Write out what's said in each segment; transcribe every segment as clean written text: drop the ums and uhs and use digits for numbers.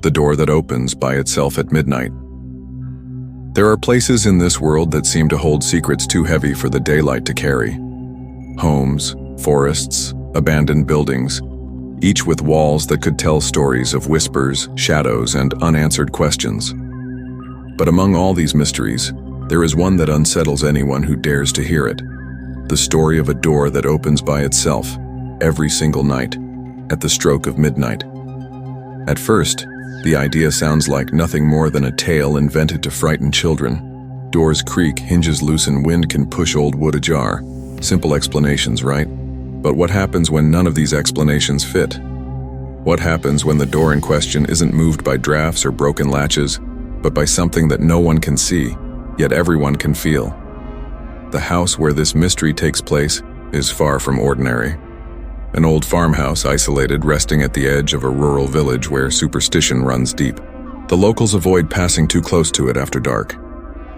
the door that opens by itself at midnight. There are places in this world that seem to hold secrets too heavy for the daylight to carry. Homes, forests, abandoned buildings, each with walls that could tell stories of whispers, shadows, and unanswered questions. But among all these mysteries, there is one that unsettles anyone who dares to hear it. The story of a door that opens by itself, every single night, at the stroke of midnight. At first, the idea sounds like nothing more than a tale invented to frighten children. Doors creak, hinges loosen, wind can push old wood ajar. Simple explanations, right? But what happens when none of these explanations fit? What happens when the door in question isn't moved by drafts or broken latches, but by something that no one can see, yet everyone can feel? The house where this mystery takes place is far from ordinary. An old farmhouse isolated, resting at the edge of a rural village where superstition runs deep. The locals avoid passing too close to it after dark.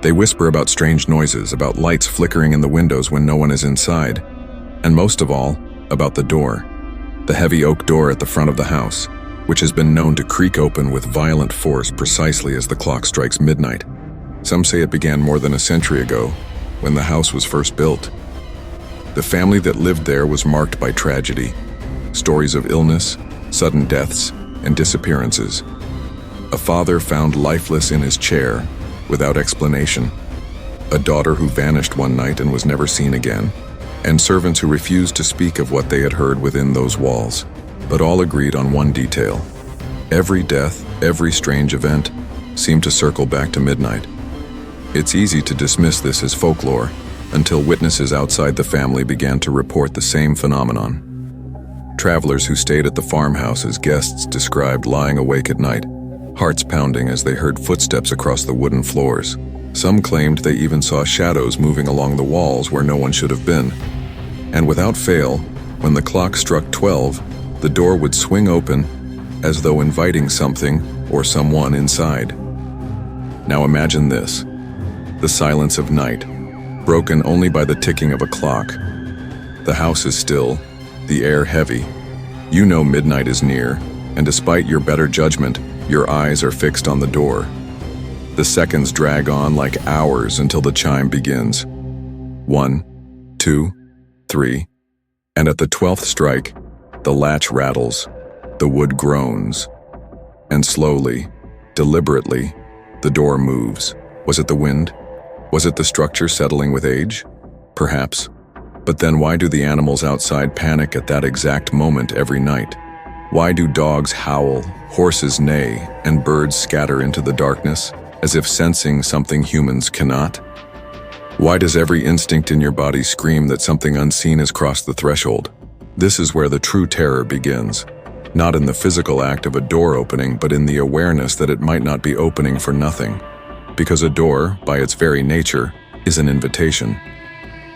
They whisper about strange noises, about lights flickering in the windows when no one is inside, and most of all, about the door. The heavy oak door at the front of the house, which has been known to creak open with violent force precisely as the clock strikes midnight. Some say it began more than a century ago, when the house was first built. The family that lived there was marked by tragedy, stories of illness, sudden deaths, and disappearances. A father found lifeless in his chair, without explanation. A daughter who vanished one night and was never seen again, and servants who refused to speak of what they had heard within those walls, but all agreed on one detail. Every death, every strange event, seemed to circle back to midnight. It's easy to dismiss this as folklore, until witnesses outside the family began to report the same phenomenon. Travelers who stayed at the farmhouse as guests described lying awake at night, hearts pounding as they heard footsteps across the wooden floors. Some claimed they even saw shadows moving along the walls where no one should have been. And without fail, when the clock struck 12, the door would swing open as though inviting something or someone inside. Now imagine this: the silence of night, broken only by the ticking of a clock. The house is still, the air heavy. You know midnight is near, and despite your better judgment, your eyes are fixed on the door. The seconds drag on like hours until the chime begins. 1, 2, 3, and at the 12th strike, the latch rattles, the wood groans, and slowly, deliberately, the door moves. Was it the wind? Was it the structure settling with age? Perhaps. But then why do the animals outside panic at that exact moment every night? Why do dogs howl, horses neigh, and birds scatter into the darkness, as if sensing something humans cannot? Why does every instinct in your body scream that something unseen has crossed the threshold? This is where the true terror begins. Not in the physical act of a door opening, but in the awareness that it might not be opening for nothing. Because a door, by its very nature, is an invitation.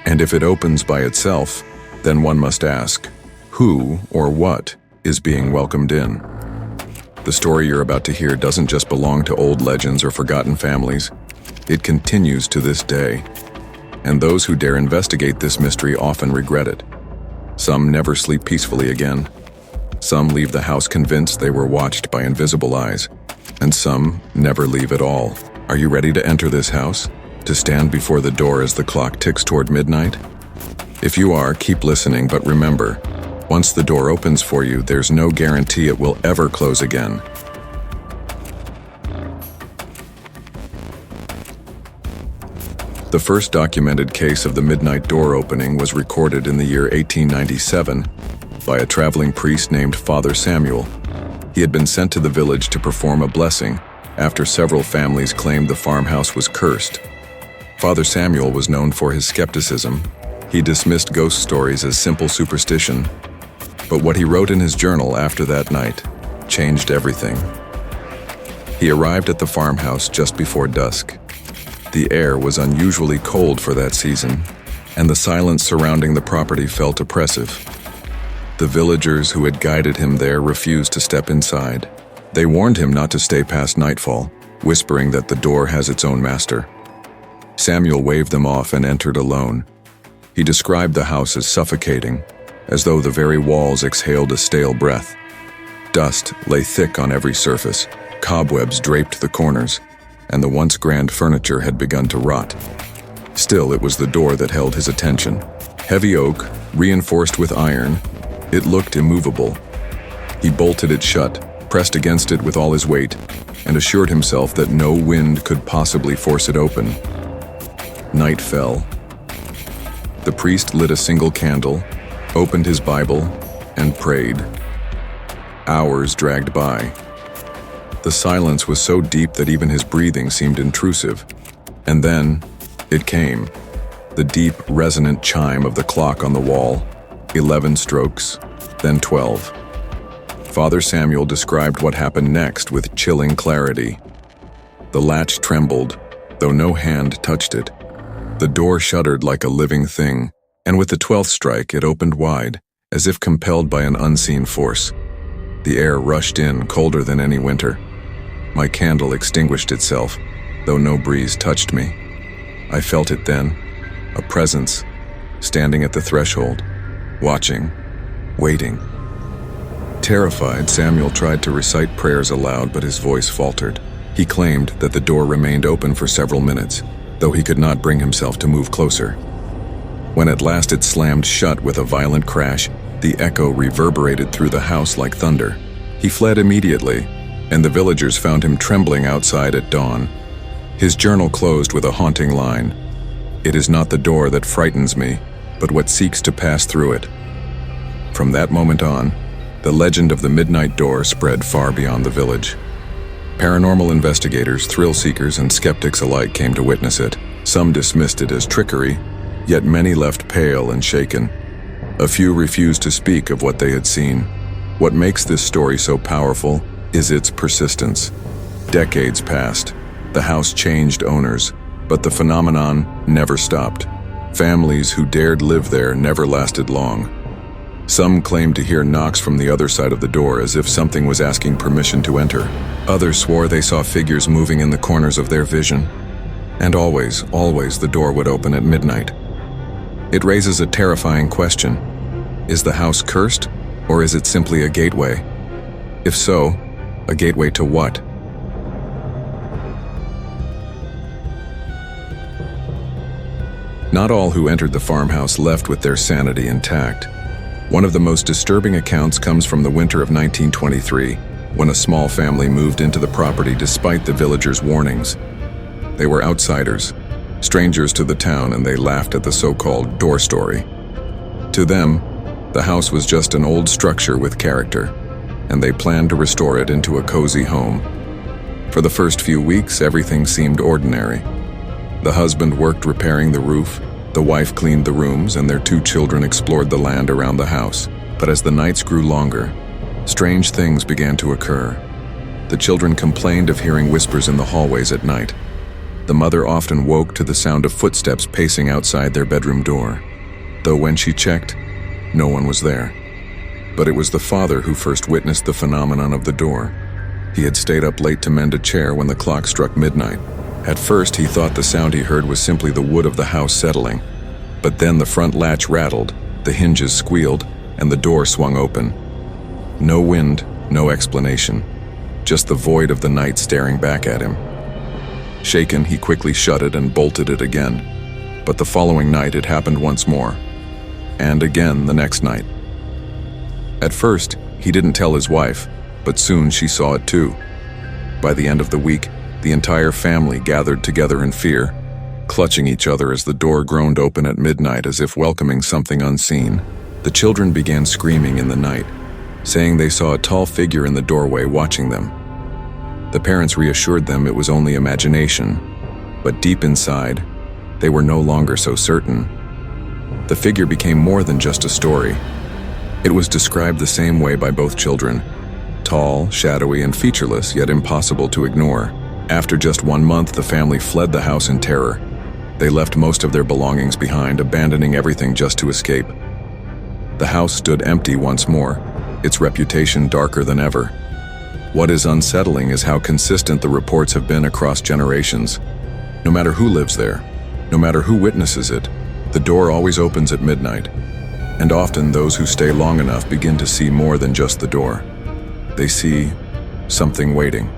And if it opens by itself, then one must ask, who or what is being welcomed in? The story you're about to hear doesn't just belong to old legends or forgotten families. It continues to this day. And those who dare investigate this mystery often regret it. Some never sleep peacefully again. Some leave the house convinced they were watched by invisible eyes. And some never leave at all. Are you ready to enter this house? To stand before the door as the clock ticks toward midnight? If you are, keep listening, but remember, once the door opens for you, there's no guarantee it will ever close again. The first documented case of the midnight door opening was recorded in the year 1897 by a traveling priest named Father Samuel. He had been sent to the village to perform a blessing after several families claimed the farmhouse was cursed. Father Samuel was known for his skepticism. He dismissed ghost stories as simple superstition. But what he wrote in his journal after that night changed everything. He arrived at the farmhouse just before dusk. The air was unusually cold for that season, and the silence surrounding the property felt oppressive. The villagers who had guided him there refused to step inside. They warned him not to stay past nightfall, whispering that the door has its own master. Samuel waved them off and entered alone. He described the house as suffocating, as though the very walls exhaled a stale breath. Dust lay thick on every surface, Cobwebs draped the corners, and the once grand furniture had begun to rot. Still, it was the door that held his attention. Heavy oak, reinforced with iron, it looked immovable. He bolted it shut, pressed against it with all his weight, and assured himself that no wind could possibly force it open. Night fell. The priest lit a single candle, opened his Bible, and prayed. Hours dragged by. The silence was so deep that even his breathing seemed intrusive. And then, it came. The deep, resonant chime of the clock on the wall. 11 strokes, then 12. Father Samuel described what happened next with chilling clarity. The latch trembled, though no hand touched it. The door shuddered like a living thing, and with the 12th strike it opened wide, as if compelled by an unseen force. The air rushed in, colder than any winter. My candle extinguished itself, though no breeze touched me. I felt it then, a presence, standing at the threshold, watching, waiting. Terrified, Samuel tried to recite prayers aloud, but his voice faltered. He claimed that the door remained open for several minutes, though he could not bring himself to move closer. When at last it slammed shut with a violent crash, the echo reverberated through the house like thunder. He fled immediately, and the villagers found him trembling outside at dawn. His journal closed with a haunting line. "It is not the door that frightens me, but what seeks to pass through it." From that moment on, the legend of the midnight door spread far beyond the village. Paranormal investigators, thrill seekers, and skeptics alike came to witness it. Some dismissed it as trickery, yet many left pale and shaken. A few refused to speak of what they had seen. What makes this story so powerful is its persistence. Decades passed. The house changed owners, but the phenomenon never stopped. Families who dared live there never lasted long. Some claimed to hear knocks from the other side of the door as if something was asking permission to enter. Others swore they saw figures moving in the corners of their vision. And always, always the door would open at midnight. It raises a terrifying question. Is the house cursed, or is it simply a gateway? If so, a gateway to what? Not all who entered the farmhouse left with their sanity intact. One of the most disturbing accounts comes from the winter of 1923, when a small family moved into the property despite the villagers' warnings. They were outsiders, strangers to the town, and they laughed at the so-called door story. To them, the house was just an old structure with character, and they planned to restore it into a cozy home. For the first few weeks, everything seemed ordinary. The husband worked repairing the roof, the wife cleaned the rooms, and their 2 children explored the land around the house. But as the nights grew longer, strange things began to occur. The children complained of hearing whispers in the hallways at night. The mother often woke to the sound of footsteps pacing outside their bedroom door, though when she checked, no one was there. But it was the father who first witnessed the phenomenon of the door. He had stayed up late to mend a chair when the clock struck midnight. At first, he thought the sound he heard was simply the wood of the house settling. But then the front latch rattled, the hinges squealed, and the door swung open. No wind, no explanation, just the void of the night staring back at him. Shaken, he quickly shut it and bolted it again. But the following night it happened once more, and again the next night. At first, he didn't tell his wife, but soon she saw it too. By the end of the week, the entire family gathered together in fear, clutching each other as the door groaned open at midnight as if welcoming something unseen. The children began screaming in the night, saying they saw a tall figure in the doorway watching them. The parents reassured them it was only imagination, but deep inside, they were no longer so certain. The figure became more than just a story. It was described the same way by both children: tall, shadowy, and featureless, yet impossible to ignore. After just 1 month, the family fled the house in terror. They left most of their belongings behind, abandoning everything just to escape. The house stood empty once more, its reputation darker than ever. What is unsettling is how consistent the reports have been across generations. No matter who lives there, no matter who witnesses it, the door always opens at midnight. And often those who stay long enough begin to see more than just the door. They see something waiting.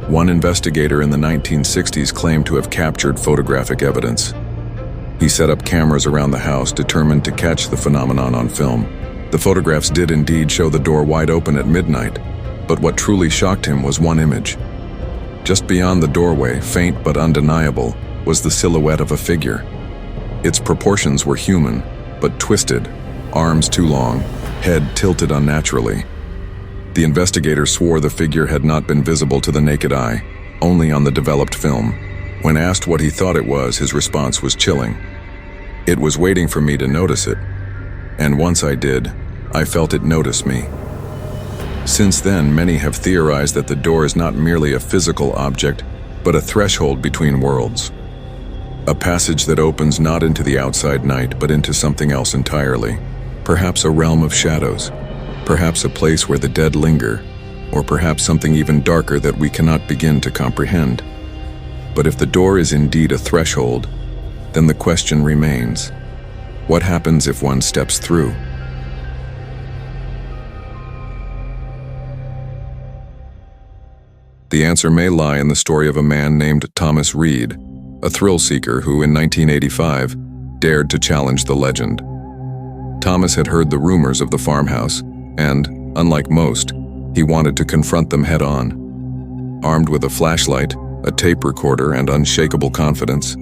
One investigator in the 1960s claimed to have captured photographic evidence. He set up cameras around the house, determined to catch the phenomenon on film. The photographs did indeed show the door wide open at midnight, but what truly shocked him was one image. Just beyond the doorway, faint but undeniable, was the silhouette of a figure. Its proportions were human, but twisted, arms too long, head tilted unnaturally. The investigator swore the figure had not been visible to the naked eye, only on the developed film. When asked what he thought it was, his response was chilling. "It was waiting for me to notice it. And once I did, I felt it notice me." Since then, many have theorized that the door is not merely a physical object, but a threshold between worlds. A passage that opens not into the outside night, but into something else entirely. Perhaps a realm of shadows. Perhaps a place where the dead linger, or perhaps something even darker that we cannot begin to comprehend. But if the door is indeed a threshold, then the question remains, what happens if one steps through? The answer may lie in the story of a man named Thomas Reed, a thrill seeker who in 1985 dared to challenge the legend. Thomas had heard the rumors of the farmhouse, and, unlike most, he wanted to confront them head-on. Armed with a flashlight, a tape recorder, and unshakable confidence,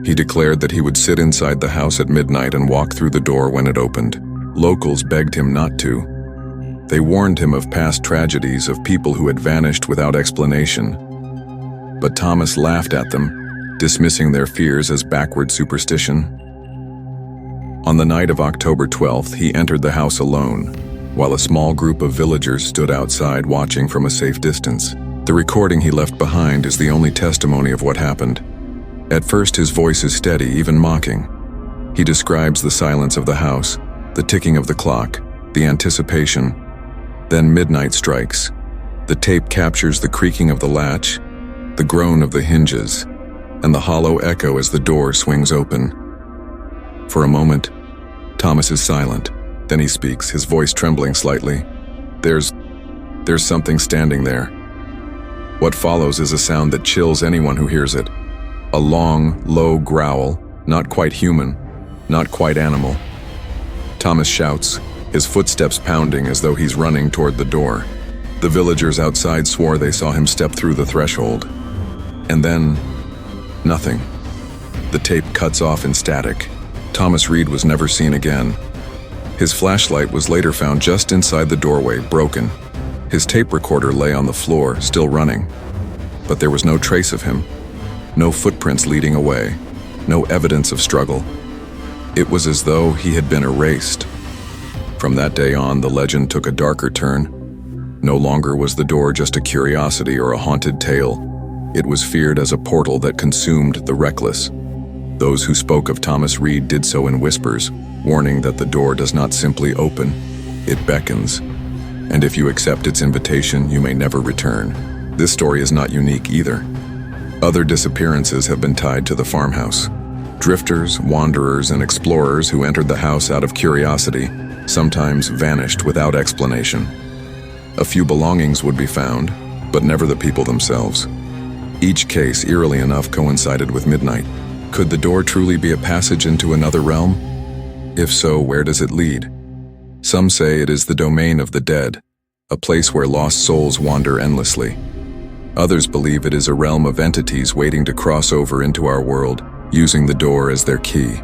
he declared that he would sit inside the house at midnight and walk through the door when it opened. Locals begged him not to. They warned him of past tragedies, of people who had vanished without explanation. But Thomas laughed at them, dismissing their fears as backward superstition. On the night of October 12th, he entered the house alone, while a small group of villagers stood outside watching from a safe distance. The recording he left behind is the only testimony of what happened. At first, his voice is steady, even mocking. He describes the silence of the house, the ticking of the clock, the anticipation. Then midnight strikes. The tape captures the creaking of the latch, the groan of the hinges, and the hollow echo as the door swings open. For a moment, Thomas is silent. Then he speaks, his voice trembling slightly. There's something standing there. What follows is a sound that chills anyone who hears it. A long, low growl, not quite human, not quite animal. Thomas shouts, his footsteps pounding as though he's running toward the door. The villagers outside swore they saw him step through the threshold. And then, nothing. The tape cuts off in static. Thomas Reed was never seen again. His flashlight was later found just inside the doorway, broken. His tape recorder lay on the floor, still running. But there was no trace of him. No footprints leading away. No evidence of struggle. It was as though he had been erased. From that day on, the legend took a darker turn. No longer was the door just a curiosity or a haunted tale. It was feared as a portal that consumed the reckless. Those who spoke of Thomas Reed did so in whispers, warning that the door does not simply open, it beckons. And if you accept its invitation, you may never return. This story is not unique either. Other disappearances have been tied to the farmhouse. Drifters, wanderers, and explorers who entered the house out of curiosity sometimes vanished without explanation. A few belongings would be found, but never the people themselves. Each case, eerily enough, coincided with midnight. Could the door truly be a passage into another realm? If so, where does it lead? Some say it is the domain of the dead, a place where lost souls wander endlessly. Others believe it is a realm of entities waiting to cross over into our world, using the door as their key.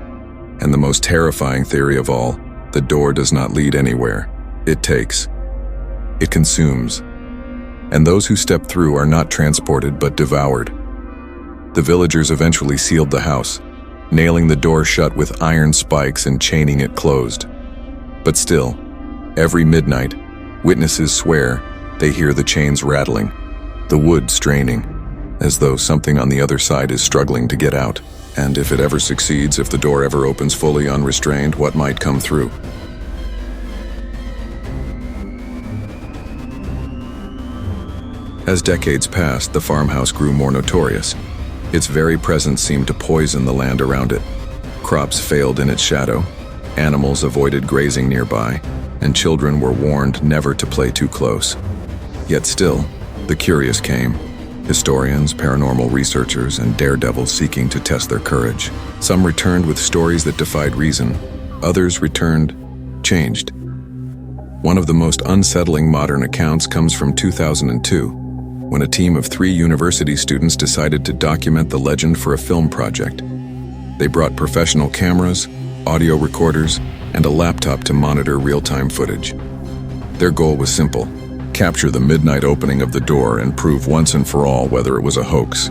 And the most terrifying theory of all, the door does not lead anywhere. It takes. It consumes. And those who step through are not transported but devoured. The villagers eventually sealed the house, nailing the door shut with iron spikes and chaining it closed. But still, every midnight, witnesses swear they hear the chains rattling, the wood straining, as though something on the other side is struggling to get out. And if it ever succeeds, if the door ever opens fully unrestrained, what might come through? As decades passed, the farmhouse grew more notorious. Its very presence seemed to poison the land around it. Crops failed in its shadow, animals avoided grazing nearby, and children were warned never to play too close. Yet still, the curious came. Historians, paranormal researchers, and daredevils seeking to test their courage. Some returned with stories that defied reason. Others returned changed. One of the most unsettling modern accounts comes from 2002, when a team of 3 university students decided to document the legend for a film project. They brought professional cameras, audio recorders, and a laptop to monitor real-time footage. Their goal was simple: capture the midnight opening of the door and prove once and for all whether it was a hoax.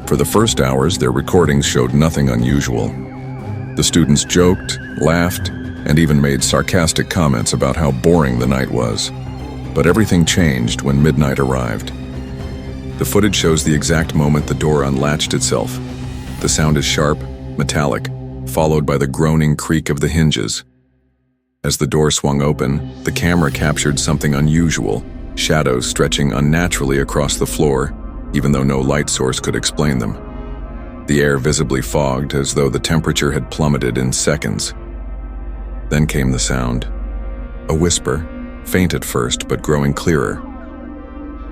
For the first hours, their recordings showed nothing unusual. The students joked, laughed, and even made sarcastic comments about how boring the night was. But everything changed when midnight arrived. The footage shows the exact moment the door unlatched itself. The sound is sharp, metallic, followed by the groaning creak of the hinges. As the door swung open, the camera captured something unusual: shadows stretching unnaturally across the floor, even though no light source could explain them. The air visibly fogged, as though the temperature had plummeted in seconds. Then came the sound. A whisper, faint at first but growing clearer.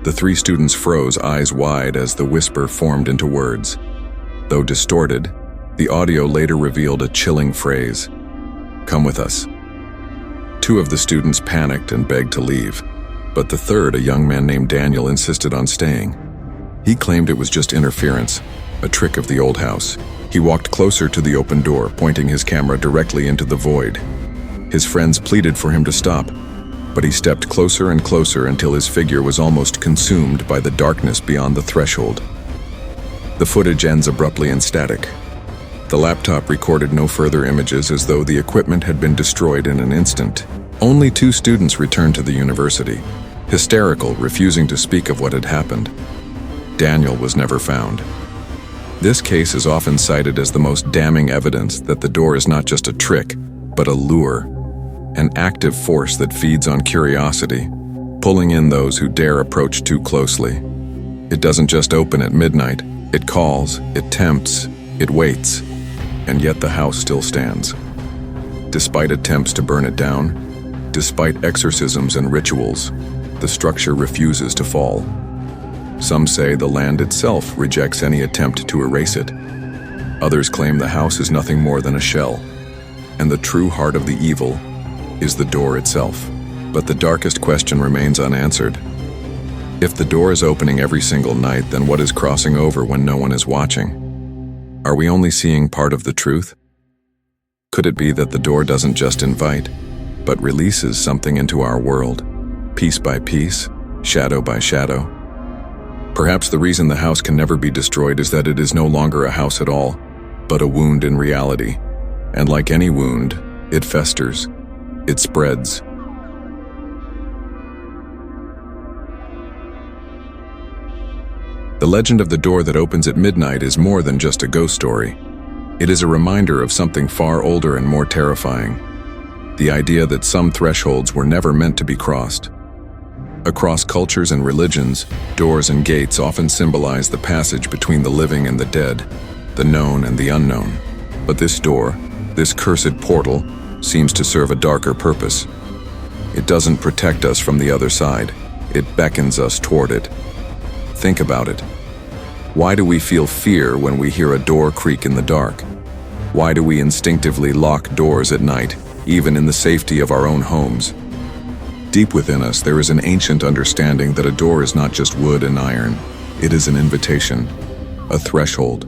The 3 students froze, eyes wide, as the whisper formed into words. Though distorted, the audio later revealed a chilling phrase: "Come with us." 2 of the students panicked and begged to leave, but the third, a young man named Daniel, insisted on staying. He claimed it was just interference, a trick of the old house. He walked closer to the open door, pointing his camera directly into the void. His friends pleaded for him to stop, but he stepped closer and closer until his figure was almost consumed by the darkness beyond the threshold. The footage ends abruptly and static. The laptop recorded no further images, as though the equipment had been destroyed in an instant. Only 2 students returned to the university, hysterical, refusing to speak of what had happened. Daniel was never found. This case is often cited as the most damning evidence that the door is not just a trick, but a lure, an active force that feeds on curiosity, pulling in those who dare approach too closely. It doesn't just open at midnight. It calls, it tempts, it waits, and yet the house still stands. Despite attempts to burn it down, despite exorcisms and rituals, the structure refuses to fall. Some say the land itself rejects any attempt to erase it. Others claim the house is nothing more than a shell, and the true heart of the evil is the door itself. But the darkest question remains unanswered. If the door is opening every single night, then what is crossing over when no one is watching? Are we only seeing part of the truth? Could it be that the door doesn't just invite, but releases something into our world, piece by piece, shadow by shadow? Perhaps the reason the house can never be destroyed is that it is no longer a house at all, but a wound in reality. And like any wound, it festers, it spreads. The legend of the door that opens at midnight is more than just a ghost story. It is a reminder of something far older and more terrifying: the idea that some thresholds were never meant to be crossed. Across cultures and religions, doors and gates often symbolize the passage between the living and the dead, the known and the unknown. But this door, this cursed portal, seems to serve a darker purpose. It doesn't protect us from the other side, it beckons us toward it. Think about it. Why do we feel fear when we hear a door creak in the dark? Why do we instinctively lock doors at night, even in the safety of our own homes? Deep within us, there is an ancient understanding that a door is not just wood and iron. It is an invitation, a threshold.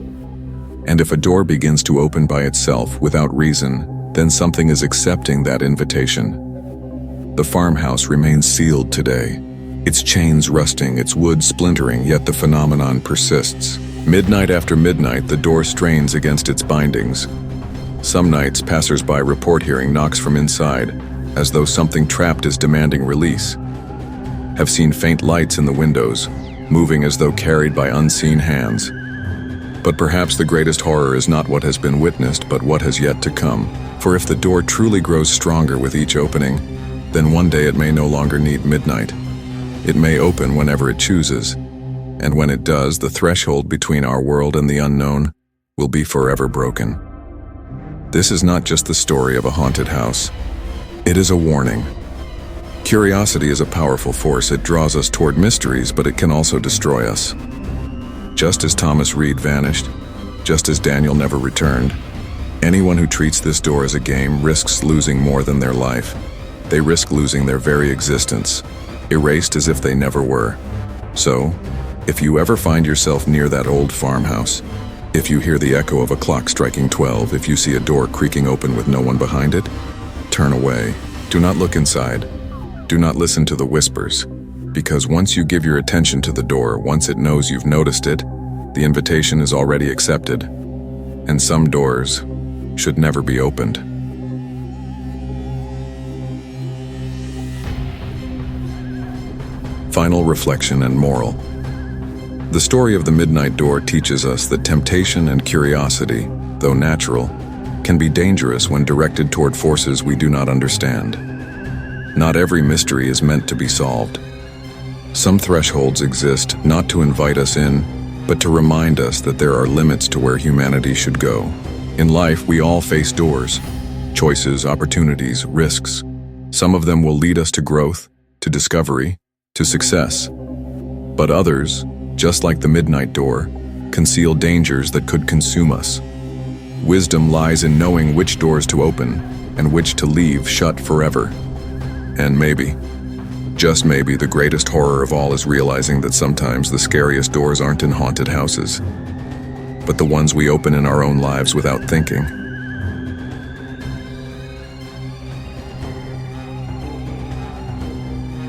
And if a door begins to open by itself without reason, then something is accepting that invitation. The farmhouse remains sealed today, its chains rusting, its wood splintering, yet the phenomenon persists. Midnight after midnight, the door strains against its bindings. Some nights, passers-by report hearing knocks from inside, as though something trapped is demanding release. Have seen faint lights in the windows, moving as though carried by unseen hands. But perhaps the greatest horror is not what has been witnessed, but what has yet to come. For if the door truly grows stronger with each opening, then one day it may no longer need midnight. It may open whenever it chooses, and when it does, the threshold between our world and the unknown will be forever broken. This is not just the story of a haunted house. It is a warning. Curiosity is a powerful force. It draws us toward mysteries, but it can also destroy us. Just as Thomas Reed vanished, just as Daniel never returned, anyone who treats this door as a game risks losing more than their life. They risk losing their very existence, erased as if they never were. So, if you ever find yourself near that old farmhouse, if you hear the echo of a clock striking 12, if you see a door creaking open with no one behind it, turn away. Do not look inside. Do not listen to the whispers, because once you give your attention to the door, once it knows you've noticed it, the invitation is already accepted, and some doors should never be opened. Final reflection and moral. The story of the midnight door teaches us that temptation and curiosity, though natural, can be dangerous when directed toward forces we do not understand. Not every mystery is meant to be solved. Some thresholds exist not to invite us in, but to remind us that there are limits to where humanity should go. In life, we all face doors, choices, opportunities, risks. Some of them will lead us to growth, to discovery, to success. But others, just like the midnight door, conceal dangers that could consume us. Wisdom lies in knowing which doors to open and which to leave shut forever. And maybe, just maybe, the greatest horror of all is realizing that sometimes the scariest doors aren't in haunted houses, but the ones we open in our own lives without thinking.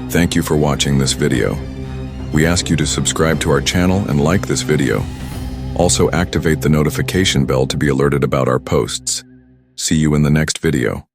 Thank you for watching this video. We ask you to subscribe to our channel and like this video. Also activate the notification bell to be alerted about our posts. See you in the next video.